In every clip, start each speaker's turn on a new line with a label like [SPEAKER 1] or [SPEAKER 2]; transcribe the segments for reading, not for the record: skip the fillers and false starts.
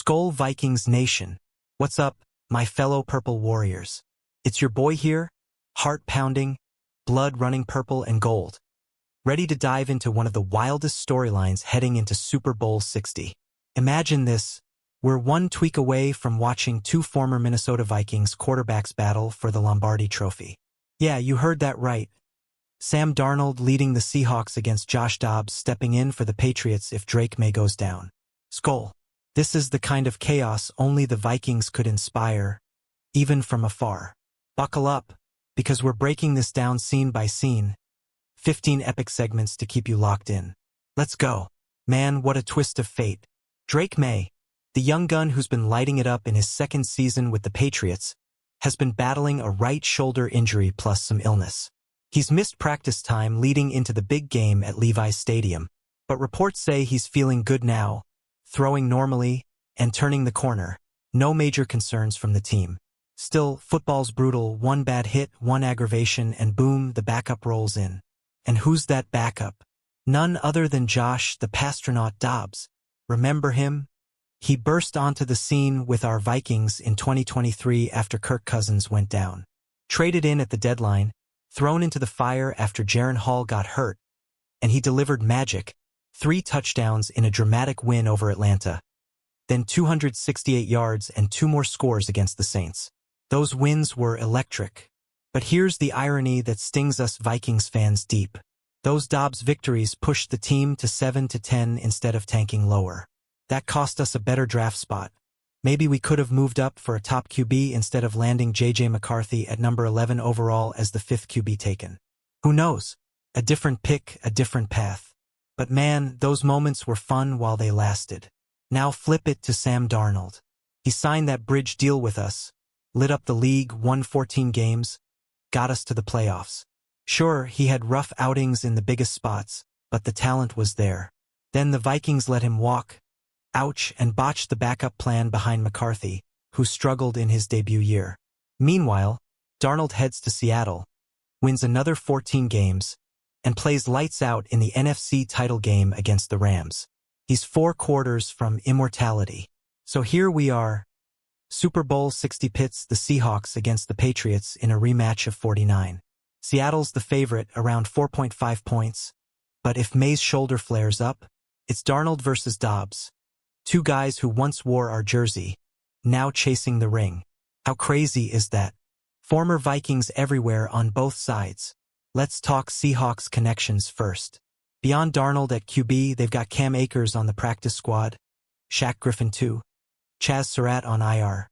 [SPEAKER 1] Skol Vikings Nation. What's up, my fellow Purple Warriors? It's your boy here, heart pounding, blood running purple and gold, ready to dive into one of the wildest storylines heading into Super Bowl 60. Imagine this, we're one tweak away from watching two former Minnesota Vikings quarterbacks battle for the Lombardi Trophy. Yeah, you heard that right. Sam Darnold leading the Seahawks against Josh Dobbs stepping in for the Patriots if Drake May goes down. Skol. This is the kind of chaos only the Vikings could inspire, even from afar. Buckle up, because we're breaking this down scene by scene. 15 epic segments to keep you locked in. Let's go. Man, what a twist of fate. Drake May, the young gun who's been lighting it up in his second season with the Patriots, has been battling a right shoulder injury plus some illness. He's missed practice time leading into the big game at Levi's Stadium, but reports say he's feeling good now, throwing normally, and turning the corner. No major concerns from the team. Still, football's brutal, one bad hit, one aggravation, and boom, the backup rolls in. And who's that backup? None other than Josh, the pastronaut Dobbs. Remember him? He burst onto the scene with our Vikings in 2023 after Kirk Cousins went down. Traded in at the deadline, thrown into the fire after Jaren Hall got hurt, and he delivered magic. 3 touchdowns in a dramatic win over Atlanta, then 268 yards and 2 more scores against the Saints. Those wins were electric. But here's the irony that stings us Vikings fans deep. Those Dobbs victories pushed the team to 7-10 instead of tanking lower. That cost us a better draft spot. Maybe we could have moved up for a top QB instead of landing J.J. McCarthy at number 11 overall as the 5th QB taken. Who knows? A different pick, a different path. But man, those moments were fun while they lasted. Now flip it to Sam Darnold. He signed that bridge deal with us, lit up the league, won 14 games, got us to the playoffs. Sure, he had rough outings in the biggest spots, but the talent was there. Then the Vikings let him walk, ouch, and botched the backup plan behind McCarthy, who struggled in his debut year. Meanwhile, Darnold heads to Seattle, wins another 14 games, and plays lights out in the NFC title game against the Rams. He's 4 quarters from immortality. So here we are. Super Bowl 60 pits the Seahawks against the Patriots in a rematch of 49. Seattle's the favorite, around 4.5 points. But if May's shoulder flares up, it's Darnold versus Dobbs. 2 guys who once wore our jersey, now chasing the ring. How crazy is that? Former Vikings everywhere on both sides. Let's talk Seahawks connections first. Beyond Darnold at QB, they've got Cam Akers on the practice squad, Shaq Griffin too, Chaz Surratt on IR.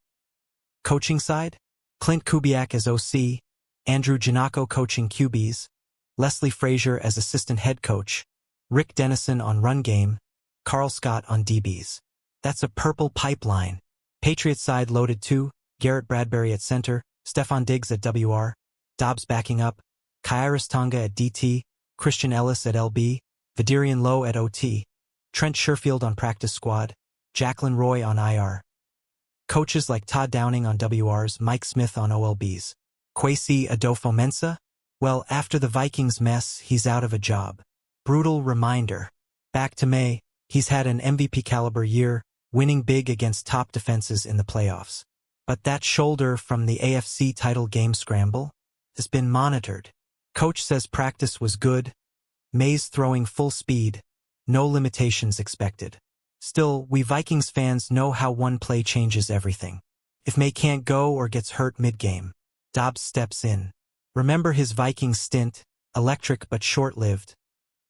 [SPEAKER 1] Coaching side? Clint Kubiak as OC, Andrew Giannacco coaching QBs, Leslie Frazier as assistant head coach, Rick Dennison on run game, Carl Scott on DBs. That's a purple pipeline. Patriots side loaded too, Garrett Bradbury at center, Stephon Diggs at WR, Dobbs backing up, Khyiris Tonga at DT, Christian Ellis at LB, Vidarian Lowe at OT, Trent Sherfield on practice squad, Jacqueline Roy on IR. Coaches like Todd Downing on WRs, Mike Smith on OLBs. Kwesi Adofo-Mensah? Well, after the Vikings mess, he's out of a job. Brutal reminder. Back to May, he's had an MVP caliber year, winning big against top defenses in the playoffs. But that shoulder from the AFC title game scramble has been monitored. Coach says practice was good, May's throwing full speed, no limitations expected. Still, we Vikings fans know how one play changes everything. If May can't go or gets hurt mid-game, Dobbs steps in. Remember his Vikings stint, electric but short-lived,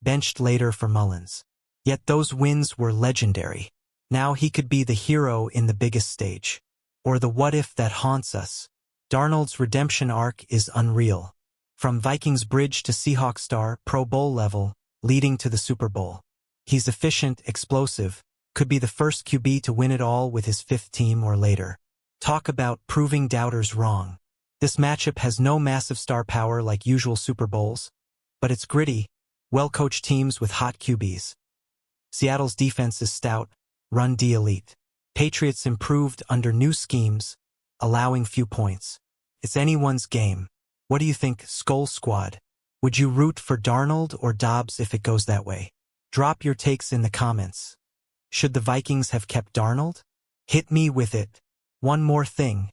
[SPEAKER 1] benched later for Mullins. Yet those wins were legendary. Now he could be the hero in the biggest stage. Or the what-if that haunts us. Darnold's redemption arc is unreal. From Vikings bridge to Seahawks star, Pro Bowl level, leading to the Super Bowl. He's efficient, explosive, could be the first QB to win it all with his 5th team or later. Talk about proving doubters wrong. This matchup has no massive star power like usual Super Bowls, but it's gritty, well-coached teams with hot QBs. Seattle's defense is stout, run D elite. Patriots improved under new schemes, allowing few points. It's anyone's game. What do you think, Skol Squad? Would you root for Darnold or Dobbs if it goes that way? Drop your takes in the comments. Should the Vikings have kept Darnold? Hit me with it. One more thing.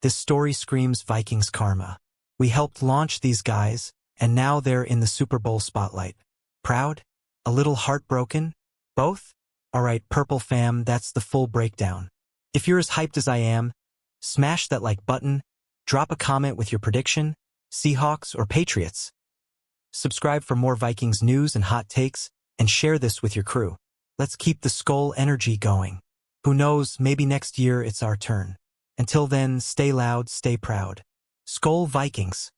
[SPEAKER 1] This story screams Vikings karma. We helped launch these guys, and now they're in the Super Bowl spotlight. Proud? A little heartbroken? Both? Alright, Purple fam, that's the full breakdown. If you're as hyped as I am, smash that like button, drop a comment with your prediction, Seahawks or Patriots. Subscribe for more Vikings news and hot takes, and share this with your crew. Let's keep the Skol energy going. Who knows, maybe next year it's our turn. Until then, stay loud, stay proud. Skol Vikings.